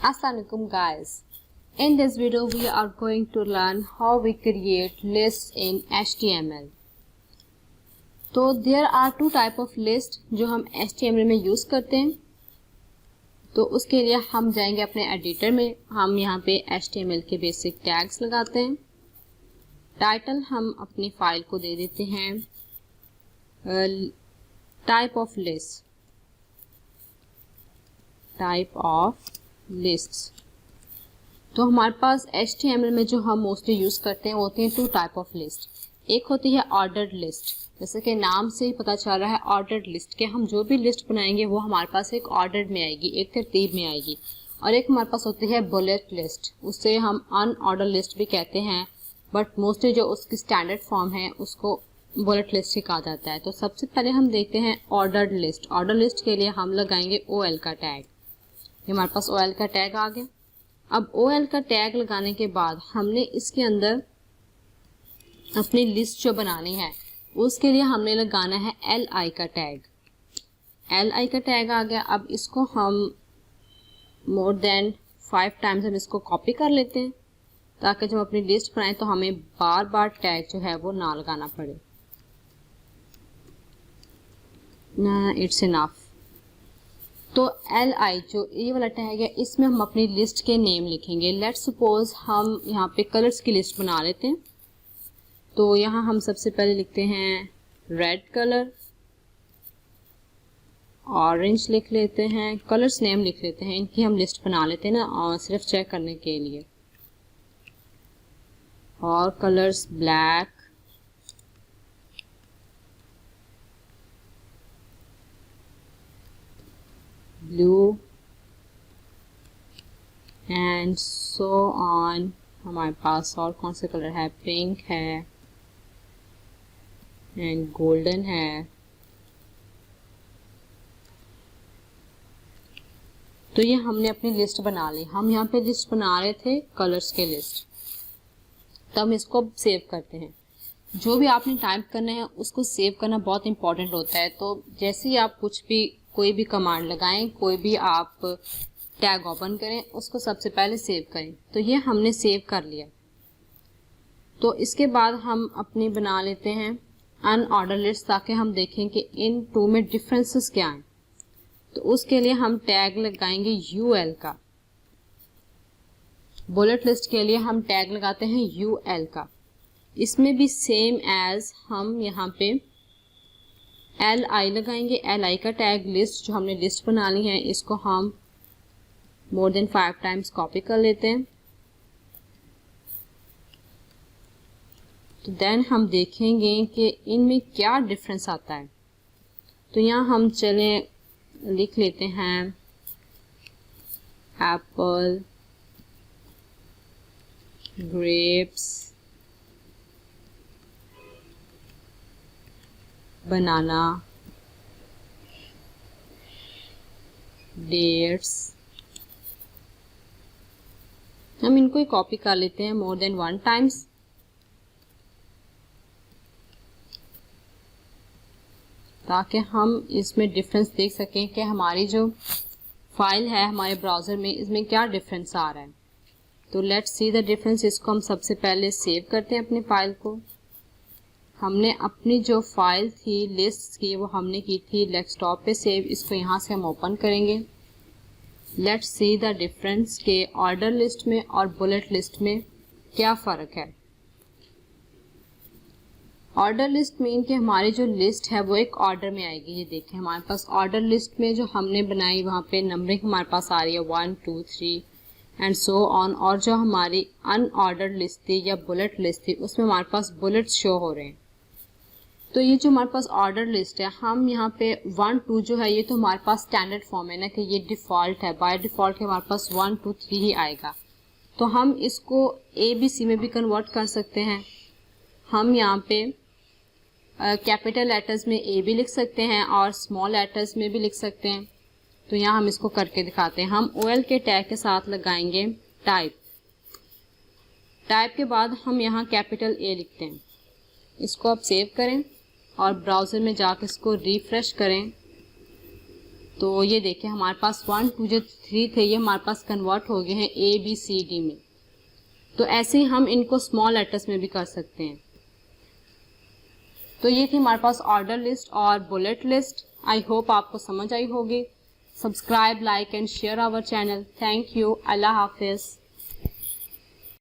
Assalamualaikum guys. In this video we are going to learn how we create lists in HTML. तो there are two type of list जो हम HTML में use करते हैं। तो उसके लिए हम जाएंगे अपने एडिटर में। हम यहाँ पे HTML के बेसिक टैग्स लगाते हैं। टाइटल हम अपनी फाइल को दे देते हैं type of list, type of lists. तो हमारे पास HTML में जो हम मोस्टली यूज़ करते हैं वो होती हैं टू टाइप ऑफ लिस्ट। एक होती है ऑर्डर्ड लिस्ट, जैसे कि नाम से ही पता चल रहा है ऑर्डर्ड लिस्ट के हम जो भी लिस्ट बनाएंगे वो हमारे पास एक ऑर्डर में आएगी, एक तरतीब में आएगी। और एक हमारे पास होती है बुलेट लिस्ट, उससे हम अनऑर्डर लिस्ट भी कहते हैं, बट मोस्टली जो उसकी स्टैंडर्ड फॉर्म है उसको बुलेट लिस्ट ही कहा जाता है। तो सबसे पहले हम देखते हैं ऑर्डर्ड लिस्ट। ऑर्डर लिस्ट के लिए हम लगाएंगे OL का टैग। ये हमारे पास OL का टैग आ गया। अब OL का टैग लगाने के बाद हमने इसके अंदर अपनी लिस्ट जो बनानी है उसके लिए हमने लगाना है LI का टैग। LI का टैग आ गया। अब इसको हम मोर देन 5 टाइम्स हम इसको कॉपी कर लेते हैं ताकि जब हम अपनी लिस्ट बनाएं तो हमें बार बार टैग जो है वो ना लगाना पड़े ना। It's enough. तो LI जो ये वाला टैग है इसमें हम अपनी लिस्ट के नेम लिखेंगे। लेट्स सपोज हम यहाँ पे कलर्स की लिस्ट बना लेते हैं। तो यहाँ हम सबसे पहले लिखते हैं रेड कलर, ऑरेंज लिख लेते हैं, कलर्स नेम लिख लेते हैं। इनकी हम लिस्ट बना लेते हैं ना, और सिर्फ चेक करने के लिए। और colours black, blue and so on. हमारे पास और कौन से कलर है, पिंक है एंड गोल्डन है। तो ये हमने अपनी लिस्ट बना ली। हम यहाँ पे लिस्ट बना रहे थे कलर्स के लिस्ट। तब हम इसको सेव करते हैं। जो भी आपने टाइप करना है उसको सेव करना बहुत इंपॉर्टेंट होता है। तो जैसे ही आप कुछ भी कोई भी कमांड लगाएं, कोई भी आप टैग ओपन करें, उसको सबसे पहले सेव करें। तो ये हमने सेव कर लिया। तो इसके बाद हम अपनी बना लेते हैं अनऑर्डर लिस्ट ताकि हम देखें कि इन टू में डिफरेंसेस क्या हैं। तो उसके लिए हम टैग लगाएंगे UL का। बुलेट लिस्ट के लिए हम टैग लगाते हैं UL का। इसमें भी सेम एज हम यहाँ पे LI लगाएंगे। LI का टैग लिस्ट जो हमने लिस्ट बना ली है इसको हम मोर देन 5 टाइम्स कॉपी कर लेते हैं। तो देन हम देखेंगे कि इनमें क्या डिफरेंस आता है। तो यहाँ हम चलें लिख लेते हैं एप्पल, ग्रेप्स, बनाना, डेट्स। हम इनको ही कॉपी कर लेते हैं मोर देन 1 टाइम्स। ताकि हम इसमें डिफरेंस देख सकें कि हमारी जो फाइल है हमारे ब्राउज़र में इसमें क्या डिफरेंस आ रहा है। तो लेट्स सी द डिफरेंस। इसको हम सबसे पहले सेव करते हैं अपनी फाइल को। हमने अपनी जो फाइल थी लिस्ट की वो हमने की थी डेस्कटॉप पे सेव। इसको यहाँ से हम ओपन करेंगे। लेट्स सी द डिफरेंस के ऑर्डर लिस्ट में और बुलेट लिस्ट में क्या फ़र्क है। ऑर्डर लिस्ट मीन कि हमारी जो लिस्ट है वो एक ऑर्डर में आएगी। ये देखें हमारे पास ऑर्डर लिस्ट में जो हमने बनाई वहाँ पे नंबरिंग हमारे पास आ रही है 1 2 3 एंड सो ऑन। और जो हमारी अनऑर्डर लिस्ट थी या बुलेट लिस्ट थी उसमें हमारे पास बुलेट्स शो हो रहे हैं। तो ये जो हमारे पास ऑर्डर लिस्ट है हम यहाँ पे 1 2 जो है ये तो हमारे पास स्टैंडर्ड फॉर्म है ना, कि ये डिफ़ॉल्ट है। बाय डिफ़ॉल्ट हमारे पास 1 2 3 ही आएगा। तो हम इसको ABC में भी कन्वर्ट कर सकते हैं। हम यहाँ पे कैपिटल लेटर्स में A भी लिख सकते हैं और स्मॉल लेटर्स में भी लिख सकते हैं। तो यहाँ हम इसको करके दिखाते हैं। हम OL के टैग के साथ लगाएंगे टाइप। टाइप के बाद हम यहाँ कैपिटल A लिखते हैं। इसको आप सेव करें और ब्राउज़र में जाकर इसको रिफ्रेश करें। तो ये देखिए हमारे पास 1 2 जो 3 थे ये हमारे पास कन्वर्ट हो गए हैं ABCD में। तो ऐसे ही हम इनको स्मॉल लेटर्स में भी कर सकते हैं। तो ये थी हमारे पास ऑर्डर लिस्ट और बुलेट लिस्ट। आई होप आपको समझ आई होगी। Subscribe, like and share our channel. Thank you. अल्लाह हाफिज़।